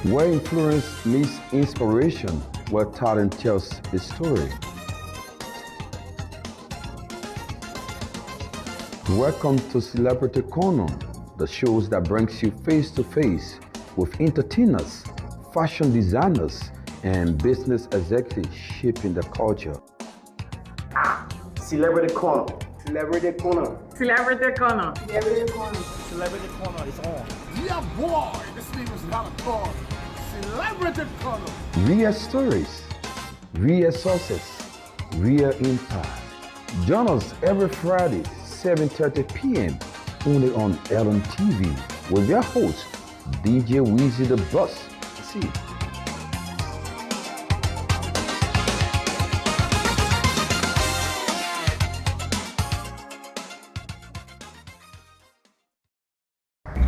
where influence meets inspiration, where talent tells a story. Welcome to Celebrity Corner, the shows that brings you face to face with entertainers, fashion designers, and business executives shaping the culture. Celebrity Corner. Celebrity Corner. Celebrity Corner. Celebrity Corner. Celebrity Corner is on. Yeah, boy, this name is not a toy. Celebrity Corner. Real stories, real success, real impact. Join us every Friday, 7:30 p.m. only on Ellen TV with your host, DJ Weezy the Boss. See you.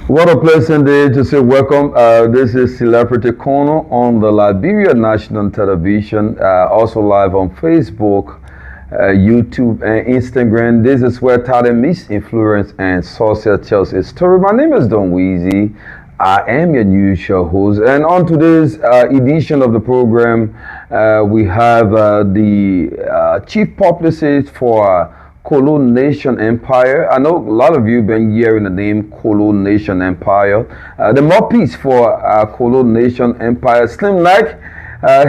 What a pleasant day to say welcome. This is Celebrity Corner on the Liberia National Television, also live on Facebook, YouTube, and Instagram. This is where talent meets influence and social tells a story. My name is Don Weezy. I am your new show host, and on today's edition of the program, we have the chief publicist for KoloNation Empire. I know a lot of you have been hearing the name KoloNation Empire. The mouthpiece for KoloNation Empire, Slim Nike,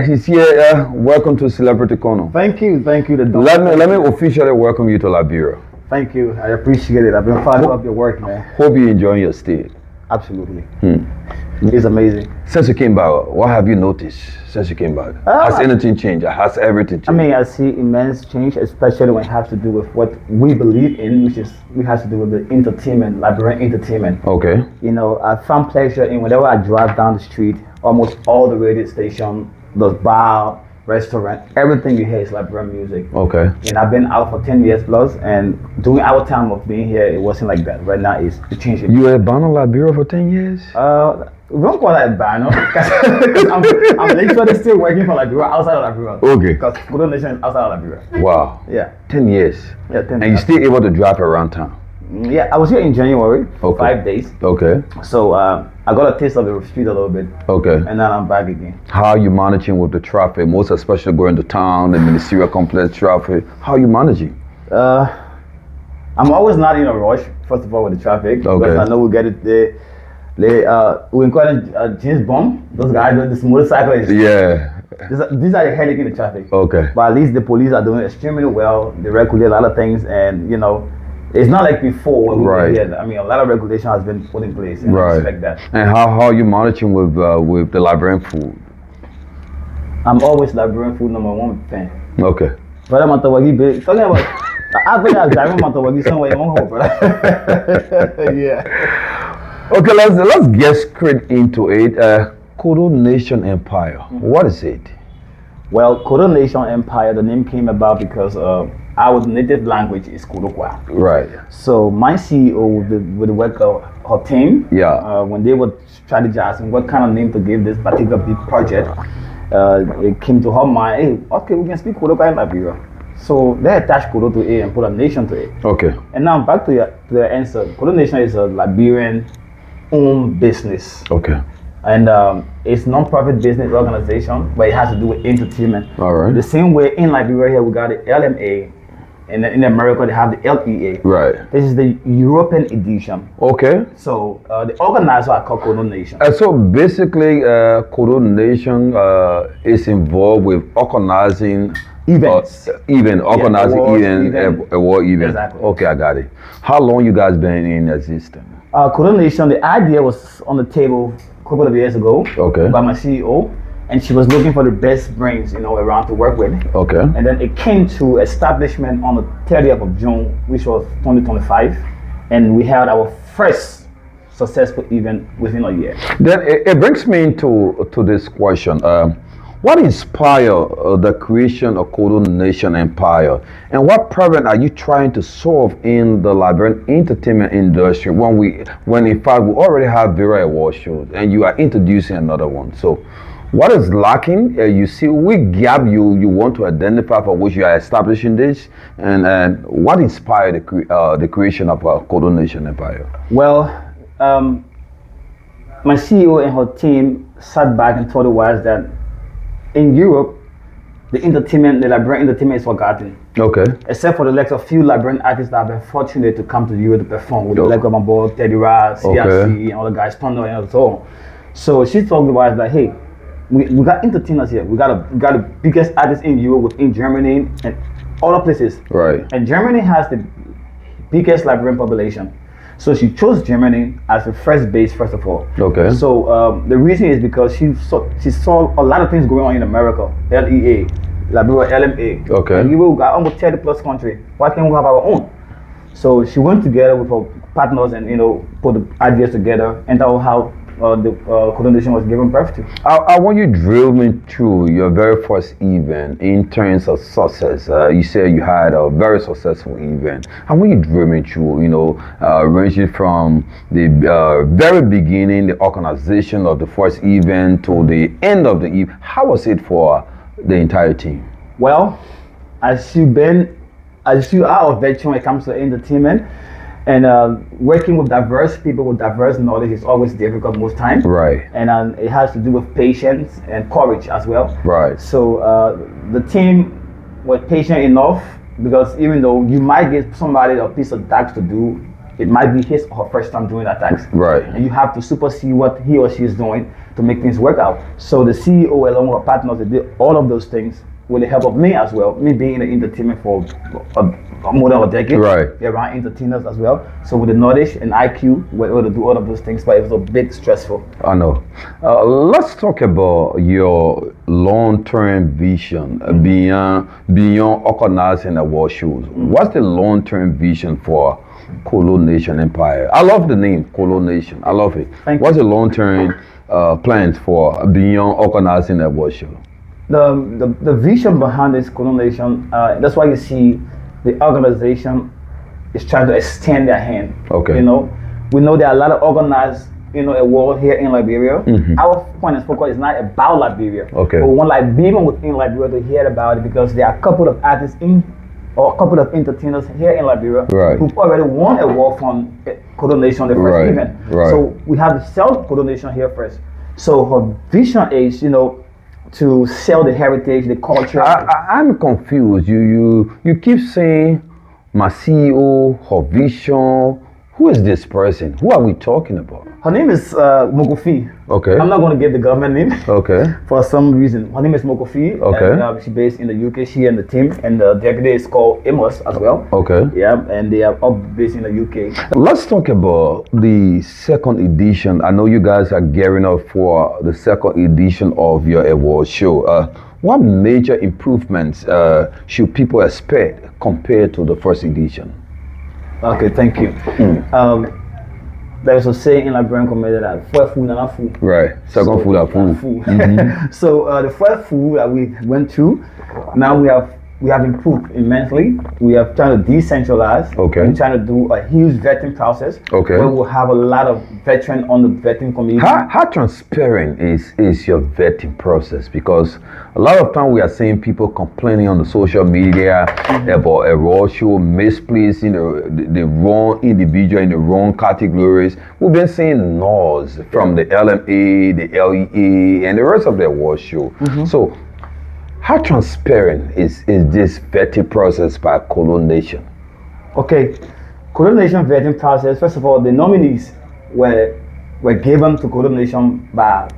he's here. Welcome to Celebrity Corner. Thank you. Let me officially welcome you to Liberia. Thank you. I appreciate it. I've been following up your work, man. Hope you enjoying your stay. Absolutely. It's amazing. Since you came back, what have you noticed since you came back? Has anything changed? Has everything changed? I mean, I see immense change, especially when it has to do with what we believe in, which has to do with the entertainment, Liberian entertainment. Okay. You know, I found pleasure in whenever I drive down the street, almost all the radio stations, the bar, restaurant, everything you hear is Liberian music. Okay. And I've been out for 10 years plus, and during our time of being here, it wasn't like that. Right now, it's changing. You were bound in Liberia for 10 years? We don't call that bad, no? Because I'm literally still working for Liberia outside of Liberia. Okay. Because Kodo Nation is outside of Liberia. Wow. Yeah. 10 years. Yeah, 10 And years. you're still able to drive around town? Yeah, I was here in January for Okay. 5 days. Okay. So I got a taste of the street a little bit. Okay. And then I'm back again. How are you managing with the traffic, most especially going to town, the ministerial complex traffic? How are you managing? I'm always not in a rush, first of all, with the traffic. Okay. Because I know we get it there. We call it James Bond. Those guys doing this motorcyclists. Yeah. These are the headache in the traffic. Okay. But at least the police are doing extremely well. They regulate a lot of things, and you know, it's not like before when we were Right. here. I mean, a lot of regulation has been put in place, and I Right. respect that. And how are you managing with the Liberian food? I'm always Liberian food #1 fan. Okay. Brother Matawagi, talking about, I think I'm driving Matawagi somewhere in Mongo, brother. Yeah. Okay, let's get straight into it. Kodo Nation Empire. What is it? Well, Kodo Nation Empire, the name came about because our native language is Kodokwa. Right. So my CEO with the work of her team, Yeah. when they were strategizing what kind of name to give this particular big project, it came to her mind, hey, okay, we can speak Kodokwa in Liberia. So they attached Kodo to it and put a nation to it. Okay. And now back to the answer. Kodo Nation is a Liberian owned business. Okay. And it's non-profit business organization, but it has to do with entertainment. All right. The same way in Liberia here, we got the LMA, and in America they have the LEA. Right. This is the European edition. Okay. So the organizer are called Kodo Nation. So basically, Kodo Nation is involved with organizing Events. Organizing awards, award event. Exactly. Okay, I got it. How long you guys been in existence? Kodo Nation, the idea was on the table a couple of years ago Okay. by my CEO, and she was looking for the best brains, you know, around to work with. Okay. And then it came to establishment on the 30th of June, which was 2025, and we held our first successful event within a year. Then it brings me into this question. What inspired the creation of Kodo Nation Empire, and what problem are you trying to solve in the Liberian entertainment industry when in fact we already have various award shows and you are introducing another one? So, what is lacking? You see, which gap you want to identify for which you are establishing this, and what inspired the creation of Kodo Nation Empire? Well, my CEO and her team sat back and told the wives that in Europe, the Liberian entertainment is forgotten. Okay. Except for the likes of few Liberian artists that have been fortunate to come to Europe to perform with the like of my boy Teddy Raz, CRC, and all the guys, Thunder and so on. So she told the wives that, hey, we got entertainers here. We got the biggest artists in Europe, within Germany and other places. Right. And Germany has the biggest Liberian population. So she chose Germany as the first base, first of all. Okay. So the reason is because she saw a lot of things going on in America, LEA, Liberia, LMA. Okay. And we got almost 30 plus countries. Why can't we have our own? So she went together with her partners and put the ideas together, and that was how the Kodo Nation was given birth to. I want you to drill me through your very first event in terms of success. You said you had a very successful event. I want you to drill me through, ranging from the very beginning, the organization of the first event to the end of the event. How was it for the entire team? Well, as you are a veteran when it comes to entertainment, and working with diverse people with diverse knowledge is always difficult most times. Right. And it has to do with patience and courage as well. Right. So the team was patient enough, because even though you might give somebody a piece of task to do, it might be his or her first time doing that task. Right. And you have to supersede what he or she is doing to make things work out. So the CEO along with her partners, they did all of those things with the help of me as well. Me being in the entertainment for more than a decade. Right. They're around entertainers as well. So with the knowledge and IQ, we're able to do all of those things, but it was a bit stressful. I know. Let's talk about your long-term vision beyond organizing award shows. What's the long-term vision for KoloNation Empire? I love the name KoloNation. I love it. What's the long-term plans for beyond organizing award show? The vision behind this KoloNation, that's why you see the organization is trying to extend their hand. Okay. We know there are a lot of organized, award here in Liberia. Mm-hmm. Our point of focus is not about Liberia. Okay. But we want Liberians within Liberia to hear about it, because there are a couple of artists or a couple of entertainers here in Liberia right. who've already won an award from Kodo Nation, the first right. event. Right. So we have to sell Kodo Nation here first. So her vision is, to sell the heritage, the culture. I'm confused. You keep saying my CEO, her vision. Who is this person? Who are we talking about? Her name is Mokofi. Okay. I'm not going to give the government name. Okay. For some reason. Her name is Mokofi. Okay. And, she's based in the UK. She and the team. And the deputy is called Amos as well. Okay. Yeah. And they are all based in the UK. Let's talk about the second edition. I know you guys are gearing up for the second edition of your award show. What major improvements should people expect compared to the first edition? Okay, thank you. There's a saying in Liberian community that first food and not food. Right. Second food are food. Mm-hmm. So the first food that we went through, now we have improved immensely. We are trying to decentralize. Okay. We're trying to do a huge vetting process. Okay. Where we'll have a lot of veterans on the vetting committee. How transparent is your vetting process? Because a lot of time we are seeing people complaining on the social media about a raw show, misplacing the wrong individual in the wrong categories. We've been seeing no's from the LMA, the LEA, and the rest of the award show. Mm-hmm. So how transparent is this vetting process by KoloNation? Okay, KoloNation vetting process, first of all, the nominees were given to KoloNation by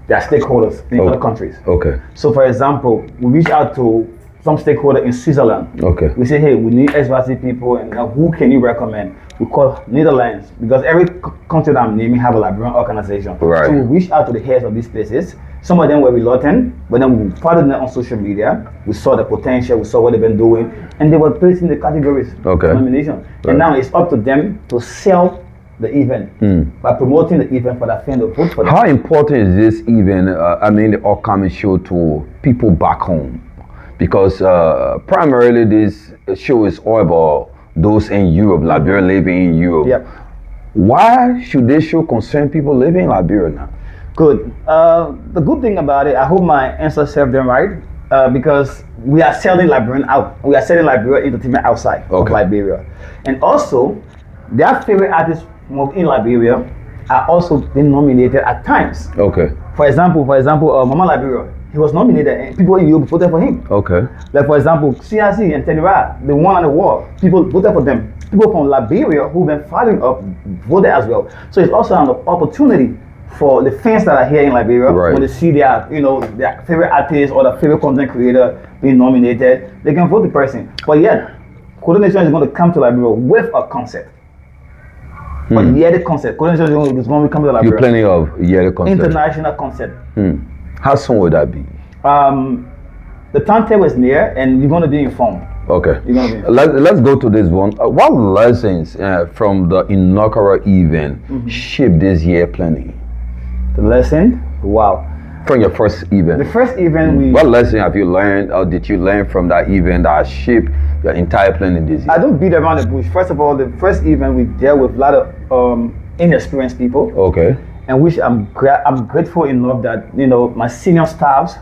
their stakeholders in other countries. Okay. So for example, we reach out to some stakeholder in Switzerland. Okay. We say, hey, we need XYZ people, and who can you recommend? We call Netherlands, because every country that I'm naming have a Liberian organization. Right. So we reach out to the heads of these places. Some of them were reluctant, but then we followed them on social media. We saw the potential, we saw what they've been doing, and they were placed in the categories of nomination. Right. And now it's up to them to sell the event by promoting the event for that fan to vote for them. How important is this event, the upcoming show, to people back home? Because primarily this show is all about those in Europe, Liberia living in Europe. Yep. Why should this show concern people living in Liberia now? Good. The good thing about it, I hope my answer served them right, because we are selling Liberian out. We are selling Liberia entertainment outside of Liberia. And also, their favorite artists in Liberia are also been nominated at times. Okay. For example, Mama Liberia, he was nominated and people in Europe voted for him. Okay. Like for example, CRC and Tenera, the one on the wall, people voted for them. People from Liberia who've been fighting up voted as well. So it's also an opportunity for the fans that are here in Liberia, when they see their, their favorite artist or their favorite content creator being nominated, they can vote the person. But yet, Kodo Nation is going to come to Liberia with a concept. But the concept, Kodo Nation is going to come to Liberia. You're planning of the concept. International concept. How soon would that be? The timetable is near, and you're going to be informed. Okay. Let's go to this one. What lessons from the inaugural event shaped this year planning? The lesson? Wow. From your first event. The first event what lesson have you learned, or did you learn from that event that shaped your entire planning this year? I don't beat around the bush. First of all, the first event we dealt with a lot of inexperienced people. Okay. And which I'm grateful enough that my senior staffs,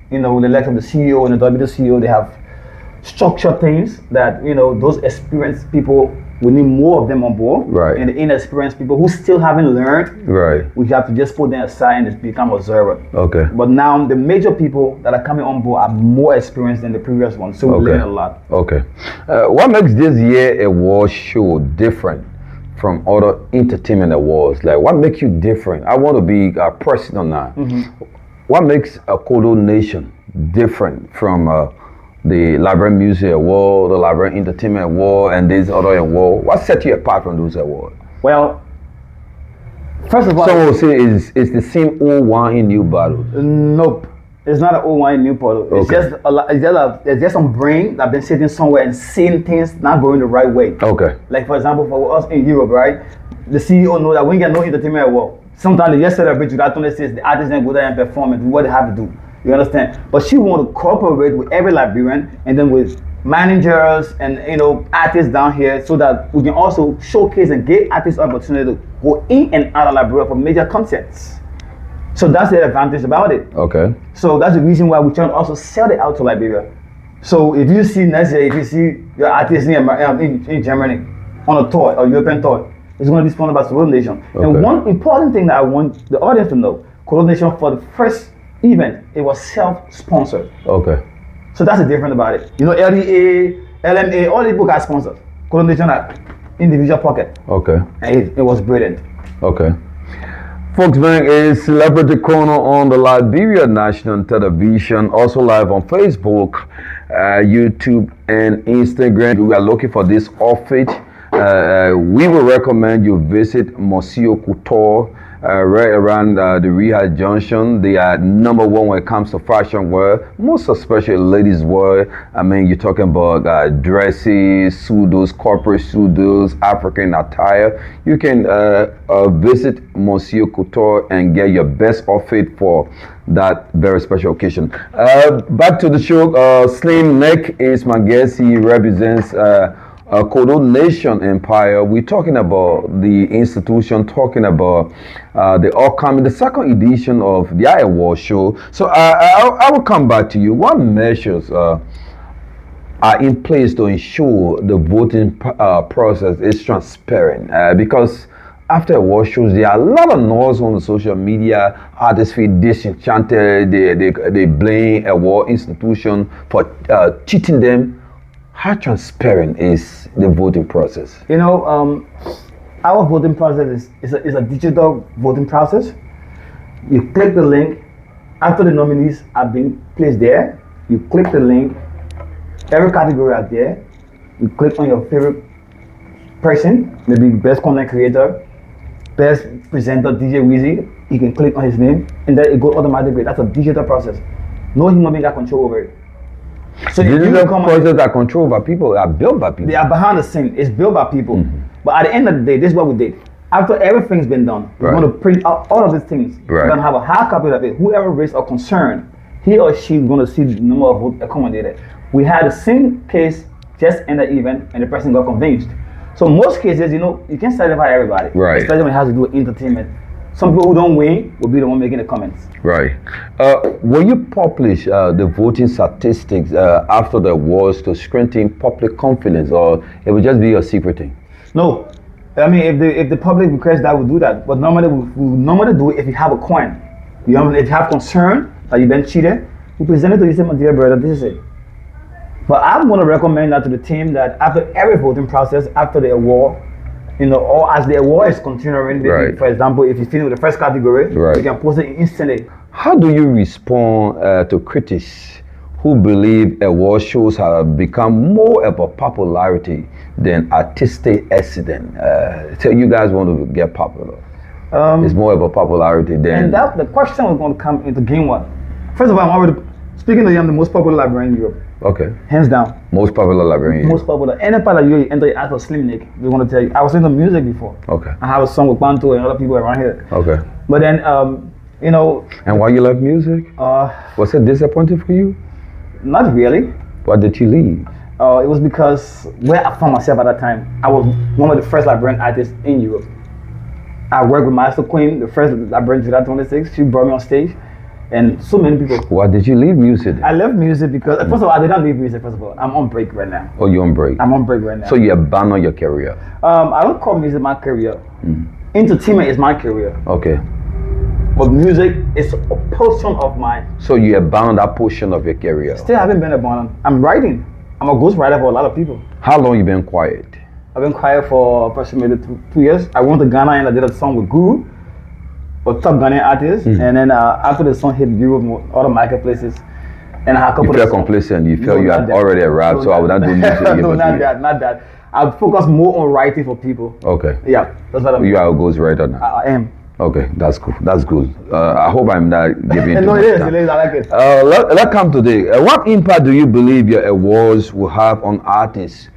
the likes of the CEO and the deputy CEO, they have structured things that those experienced people, we need more of them on board. Right. And the inexperienced people who still haven't learned, right, we have to just put them aside and just become observer. Okay. But now the major people that are coming on board are more experienced than the previous ones, so we learn a lot. Okay. What makes this year award show different from other entertainment awards? Like, what makes you different? I want to be personal now. What makes a Kodo Nation different from the Liberian Music Award, the Liberian Entertainment Award, and these other awards? What sets you apart from those awards? Well, first of all, some will say it's the same old wine in new bottles. Nope, it's not an old wine in new bottle. It's just there's just some brain that been sitting somewhere and seeing things not going the right way. Okay. Like for example, for us in Europe, right? The CEO know that we get no entertainment award. Sometimes they just celebrate you. That only says the artist then go there and perform and do what they have to do. You understand? But she want to cooperate with every Liberian and then with managers and artists down here, so that we can also showcase and give artists opportunity to go in and out of Liberia for major concerts. So that's the advantage about it. Okay. So that's the reason why we try to also sell it out to Liberia. So if you see next year, if you see your artist in Germany on a tour or European tour, it's going to be sponsored by Kodo Nation. Okay. And one important thing that I want the audience to know, Kodo Nation for the first event, it was self-sponsored. Okay. So that's the difference about it. LDA, LMA, all the people got sponsors. Kodo Nation at individual pocket. Okay. And it was brilliant. Okay. Folks, man, is Celebrity Corner on the Liberia National Television, also live on Facebook, YouTube, and Instagram. We are looking for this outfit. We will recommend you visit Monsieur Couture right around the Rehab Junction. They are number one when it comes to fashion wear, most especially ladies wear. I mean, you're talking about dresses, pseudos, corporate pseudos, African attire. You can visit Monsieur Couture and get your best outfit for that very special occasion. Back to the show. Slim Neck is my guest. He represents Kodo Nation Empire. We're talking about the institution, talking about the upcoming, the second edition of the award show. So I will come back to you. What measures are in place to ensure the voting process is transparent? Because after award shows, there are a lot of noise on the social media. Artists feel disenchanted. They blame award institution for cheating them. How transparent is the voting process? Our voting process is a digital voting process. You click the link after the nominees have been placed there. You click the link. Every category out there. You click on your favorite person, maybe best content creator, best presenter, DJ Weezy. You can click on his name, and then it goes automatically. That's a digital process. No human being got control over it. So digital processes are controlled by people, are built by people. They are behind the scenes. It's built by people. But at the end of the day, this is what we did. After everything's been done, we're going to print out all of these things. We're going to have a hard copy of it. Whoever raised a concern, he or she is going to see the number of votes accommodated. We had the same case just in the event, and the person got convinced. So most cases, you can't satisfy everybody. Right. Especially when it has to do with entertainment. Some people who don't win will be the one making the comments. Right. Will you publish the voting statistics after the awards to strengthen public confidence, or it will just be a secret thing? No. I mean, if the public requests that, we'll do that. But normally we normally do it if you have a coin. You know, if you have concern that you've been cheated, we present it to you. Say, my dear brother, this is it. But I'm going to recommend that to the team that after every voting process, after the award, you know, or as the award is continuing, maybe, for example, if you finish with the first category, you can post it instantly. How do you respond to critics who believe award shows have become more about popularity than artistic excellence? So you guys want to get popular. It's more about popularity than... And that, the question was going to come into game one. First of all, I'm already speaking to you, I'm the most popular librarian in Europe. Okay. Hands down. Most popular librarian. Most popular. Any part of you enter, you ask for Slim Nick, we're going to tell you. I was into music before. Okay. I have a song with Bantu and other people around here. Okay. But then, you know... And why you love music? Was it disappointing for you? Not really. Why did you leave? It was because where I found myself at that time, I was one of the first librarian artists in Europe. I worked with Master Queen, the first librarian in 2026. She brought me on stage. And so many people. Why did you leave music then? I left music because, first of all, I did not leave music, first of all. I'm on break right now. Oh, you're on break? I'm on break right now. So you abandoned your career? I don't call music my career. Entertainment is my career. Okay. But music is a portion of mine. So you abandoned that portion of your career? Still haven't been abandoned. I'm writing. I'm a ghostwriter for a lot of people. How long you been quiet? I've been quiet for approximately 2 years. I went to Ghana and I did a song with Guru, a top Ghanaian artist, and then after the song hit Europe, other marketplaces, and I had a couple. You felt complacent. You felt you had already arrived, so I would not do music. No, not that. I focus more on writing for people. Okay. Yeah, that's what I'm. You are a ghostwriter now. I am. Okay, that's cool. That's good. I hope I'm not giving too no, much it is. time. It is. I like it. Let's come today. What impact do you believe your awards will have on artists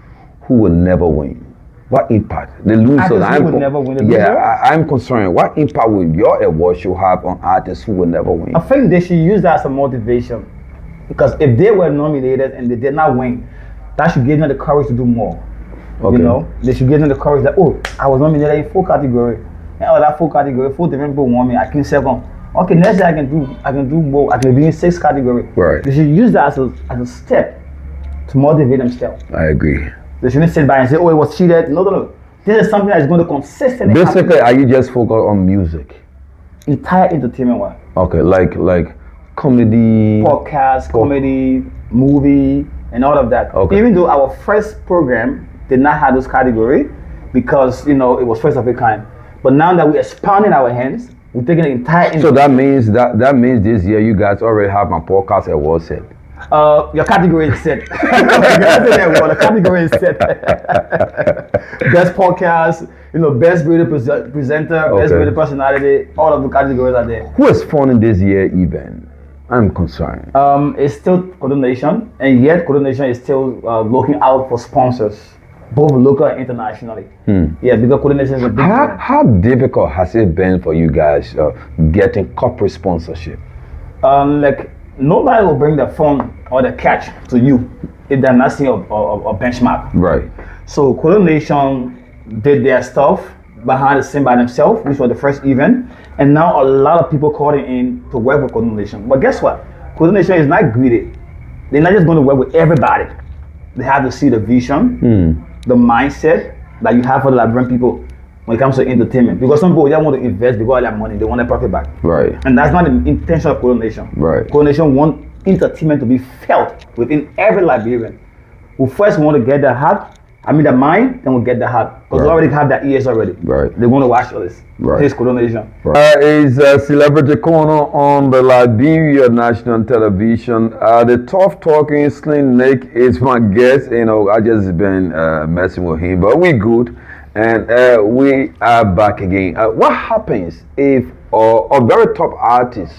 who will never win? What impact? The losers. Will never win. I'm concerned. What impact will your award show have on artists who will never win? I think they should use that as a motivation, because if they were nominated and they did not win, that should give them the courage to do more. Okay. You know, they should give them the courage that, oh, I was nominated in 4 categories, and out of that 4 categories, 4 different people want me. I came 7. Okay, next year I can do more. I can be in 6 categories. Right. They should use that as a step to motivate themselves. I agree. They shouldn't sit by and say, oh, it was cheated. No. This is something that's going to consistently Basically, happen. are you just focused on music? Entire entertainment one. Okay, like comedy, podcast, comedy, movie, and all of that. Okay. Even though our first program did not have those categories because, you know, it was first of a kind. But now that we're expanding our hands, we're taking the entire... So that means this year you guys already have my podcast award set. Your category is set. The category is set. Best podcast, you know, best radio presenter, best radio personality, all of the categories are there. Who is funding this year event? I'm concerned. It's still Kodo Nation, and yet Kodo Nation is still looking out for sponsors, both local and internationally. Yeah, because Kodo Nation is a big brand. How difficult has it been for you guys getting corporate sponsorship? Like, nobody will bring the phone or the cash to you if they're not seeing a benchmark. Right. So KoloNation did their stuff behind the scene by themselves, which was the first event, and now a lot of people calling in to work with KoloNation. But guess what? KoloNation is not greedy. They're not just going to work with everybody. They have to see the vision, the mindset that you have for the Liberian people when it comes to entertainment. Because some people don't want to invest because of their money, they want their profit back. Right. And that's not the intention of KoloNation. Right. KoloNation want entertainment to be felt within every Liberian. We first want to get the heart, the mind, then we'll get the heart. Because we already have their ears already. Right. They want to watch all this. Right. Here's KoloNation. Right. Is Celebrity Kono on the Liberia National Television. The tough talking Slim Nick is my guest. You know, I just been messing with him, but we good. And we are back again. What happens if a very top artist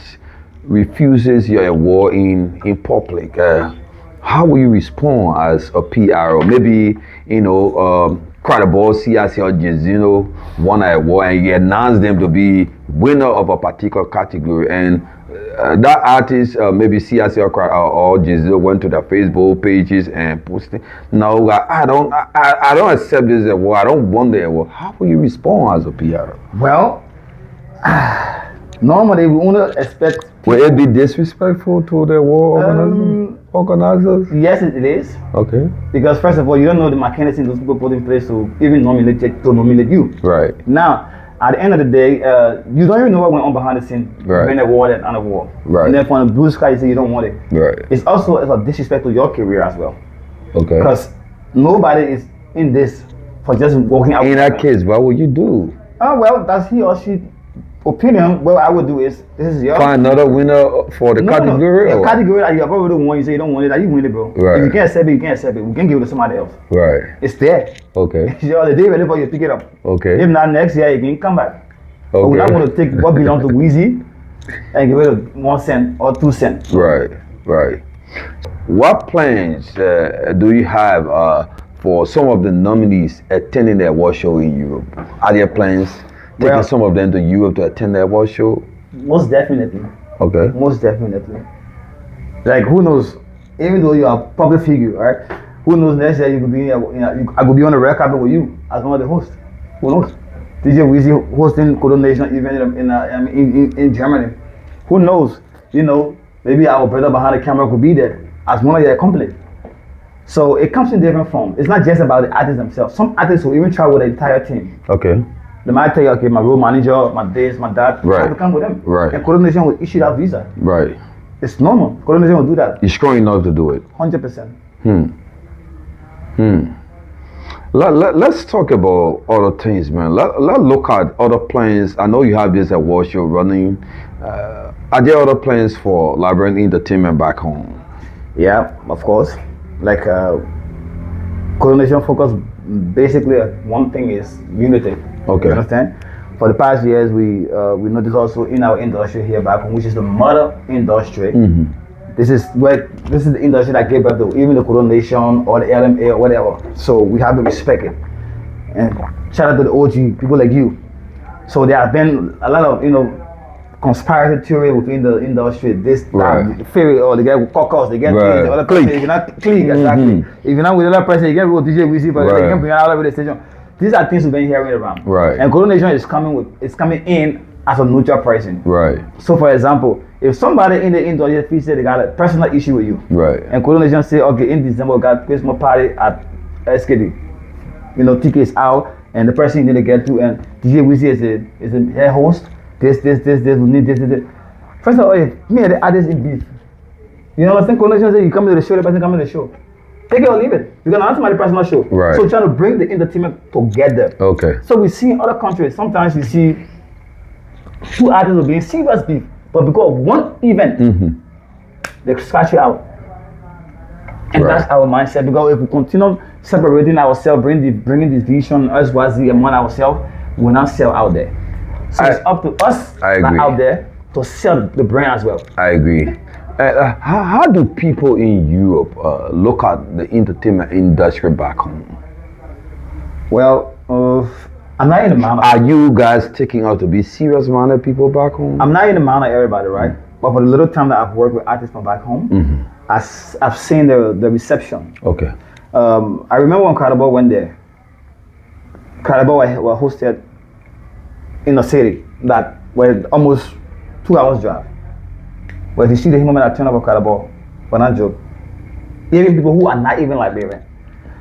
refuses your award in public? How will you respond as a PR? Or maybe, you know, Credible, CIC or Jizino won an award and you announce them to be winner of a particular category, and that artist, maybe CIC or Jizino, went to their Facebook pages and posted, no, I don't accept this award, I don't want the award. How will you respond as a PR? Well, Normally, we only expect. Will it be disrespectful to the war organizers? Yes, it is. Okay. Because first of all, you don't know the mechanism those people put in place to even nominate you. Right. Now, at the end of the day, you don't even know what went on behind the scenes when the war and under war. Right. And then from the blue sky, you say you don't want it. Right. It's also a disrespect to your career as well. Okay. Because nobody is in this for just walking out. In that case, what would you do? Well, that's he or she opinion. What I would do is this is your find another winner for the category. The category that you have already won, you say you don't want it, that you win it, bro. Right. If you can't accept it, you can't accept it. We can give it to somebody else. Right. It's there. Okay. The day ready for you to pick it up. Okay. If not next year, you can come back. Okay. But we're not going to take what belongs to Weezy and give it 1 cent or 2 cents. Right. Right. What plans do you have for some of the nominees attending the award show in Europe? Are there plans taking some of them to Europe to attend the award show? Most definitely. Okay. Most definitely. Like, who knows? Even though you are a public figure, right? Who knows next year you could be, I could be on the red carpet with you as one of the hosts. Who knows? DJ Weezy hosting Kodo Nation event in Germany. Who knows? You know, maybe our brother behind the camera could be there as one of their accomplices. So it comes in different forms. It's not just about the artists themselves. Some artists will even travel with the entire team. Okay. They might tell you, okay, my road manager, my this, my that, I have to come with them. Right. And Kodo Nation will issue that visa. Right. It's normal. Kodo Nation will do that. You're strong enough to do it. 100%. Let's talk about other things, man. Let's look at other plans. I know you have this award show running. Are there other plans for Liberian entertainment back home? Yeah, of course. Like KoloNation focus basically one thing is unity. Okay. You understand? For the past years, we noticed also in our industry here back home, which is the mother industry. This is the industry that gave birth to even the Kodo Nation or the LMA or whatever. So we have to respect it. And shout out to the OG people like you. So there have been a lot of conspiracy theory within the industry. This theory, or they get caucus, they get the other person, you cannot click exactly. If you're not with another person, you get with DJ Weezy, but they can bring out of the station. These are things we've been hearing around. Right. And Kodo Nation is coming in as a neutral pricing. Right. So for example, if somebody in the industry feels that they got a personal issue with you, right, and Kodo Nation say, okay, in December we got Christmas party at SKD, tickets out, and the person you need to get to, and DJ Weezy is a head host. This, we need this. First of all, if me and the artist in beef, you know what I'm saying? KoloNation say you come to the show, the person come to the show. Take it or leave it. You're gonna answer my personal show. Right. So trying to bring the entertainment together. Okay. So we see in other countries, sometimes you see two artists will be in serious beef, but because of one event, they scratch it out. And that's our mindset. Because if we continue separating ourselves, bringing this vision, us Wazi among ourselves, we'll not sell out there. So it's up to us out there to sell the brand as well. I agree. How do people in Europe look at the entertainment industry back home? Well, I'm not in the mind. Are you guys taking out to be serious-minded people back home? I'm not in the mind of everybody, right? But for the little time that I've worked with artists from back home, I've seen the reception. Okay. I remember when Kodo went there. Kodo was hosted in a city that were almost 2 hours drive. But if you see the human that turn up a Kodo, for not joke, even people who are not even Liberian.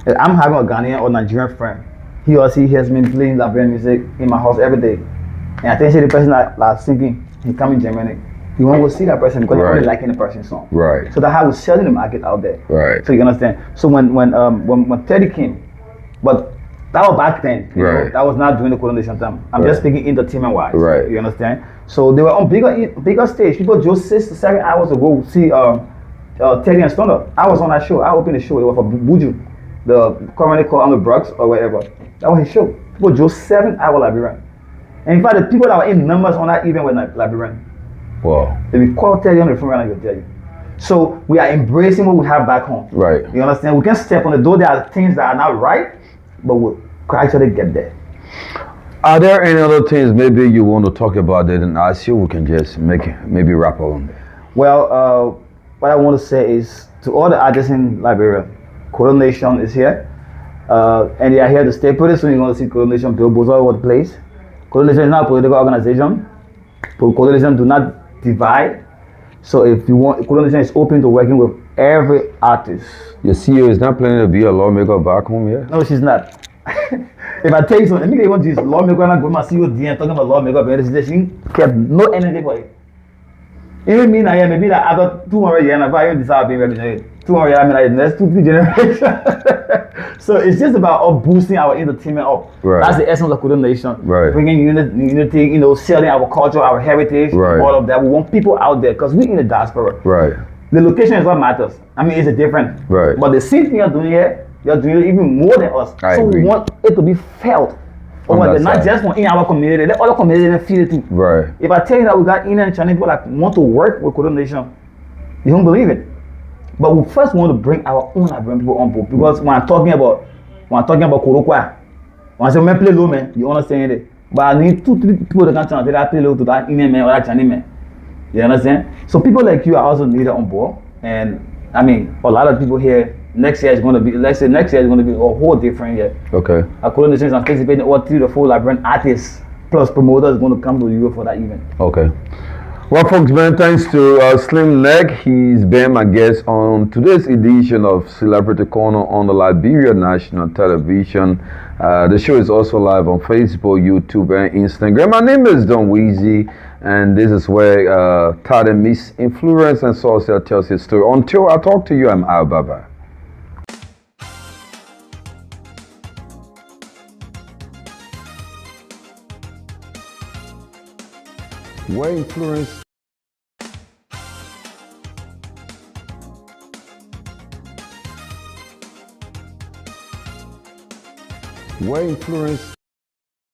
I'm having a Ghanaian or Nigerian friend. He or she hears me playing Liberian music in my house every day. And I think the person that's singing, he come in Germany. You won't go see that person because they're only liking the person's song. Right. So that's how we're selling the market out there. Right. So you understand. So when Teddy came, but that was back then. That was not during the Kodo Nation time. I'm just speaking entertainment wise. Right. You understand? So they were on bigger stage. People just 6 to 7 hours ago see Teddy and Stoner. I was on that show. I opened the show. It was for Buju, the comedy called on the Brooks or whatever. That was his show. People just 7 hours Liberian. And in fact, the people that were in numbers on that event were Liberian. Wow. If you call Teddy on the phone, I will tell you. So we are embracing what we have back home. Right. You understand? We can step on the door. There are things that are not right, but we'll actually get there. Are there any other things maybe you want to talk about that and ask you? We can just maybe wrap up on that. Well, what I want to say is to all the artists in Liberia, Kodo Nation is here. And they are here to stay. Pretty soon you're going to see KoloNation billboards all over the place. KoloNation is not a political organization. KoloNation do not divide. So if you want, KoloNation is open to working with every artist. Your CEO is not planning to be a lawmaker back home yet? No, she's not. If I tell you something, let me want this lawmaker and I go to my CEO DM talking about lawmaker, but she kept no energy for it. Even me now, maybe like after 200 years, if I even decide being represented, 200 years, I mean like the next 2-3 generations. So it's just about us boosting our entertainment up. Right. That's the essence of Kodo Nation. Right. Bringing unity, you know, selling our culture, our heritage, right. all of that. We want people out there because we're in the diaspora. Right. The location is what matters. I mean, it's different. Right. But the same thing you're doing here, you're doing it even more than us. I so agree. We want it to be felt. Not just in our community, let other communities feel it too. Right. If I tell you that we got Indian and Chinese people that want to work with Kodo Nation, you don't believe it. But we first want to bring our own Liberian people on board because when I'm talking about Korokwa, when I say man play low man, you understand it. But I need 2-3 people that can tell that play low to that Indian man or that Chinese man. You understand? So people like you are also needed on board. And I mean, a lot of people here. Next year is going to be, let's say next year is going to be a whole different year. Okay. KoloNation is anticipating over 3 to 4 Liberian artists plus promoters going to come to Europe for that event. Okay. Well, folks, man, thanks to Slim Neck. He's been my guest on today's edition of Celebrity Corner on the Liberia National Television. The show is also live on Facebook, YouTube, and Instagram. My name is Don Weezy, and this is where Todd and Miss Influence and Social tells his story. Until I talk to you, I'm out. Bye-bye. Where influence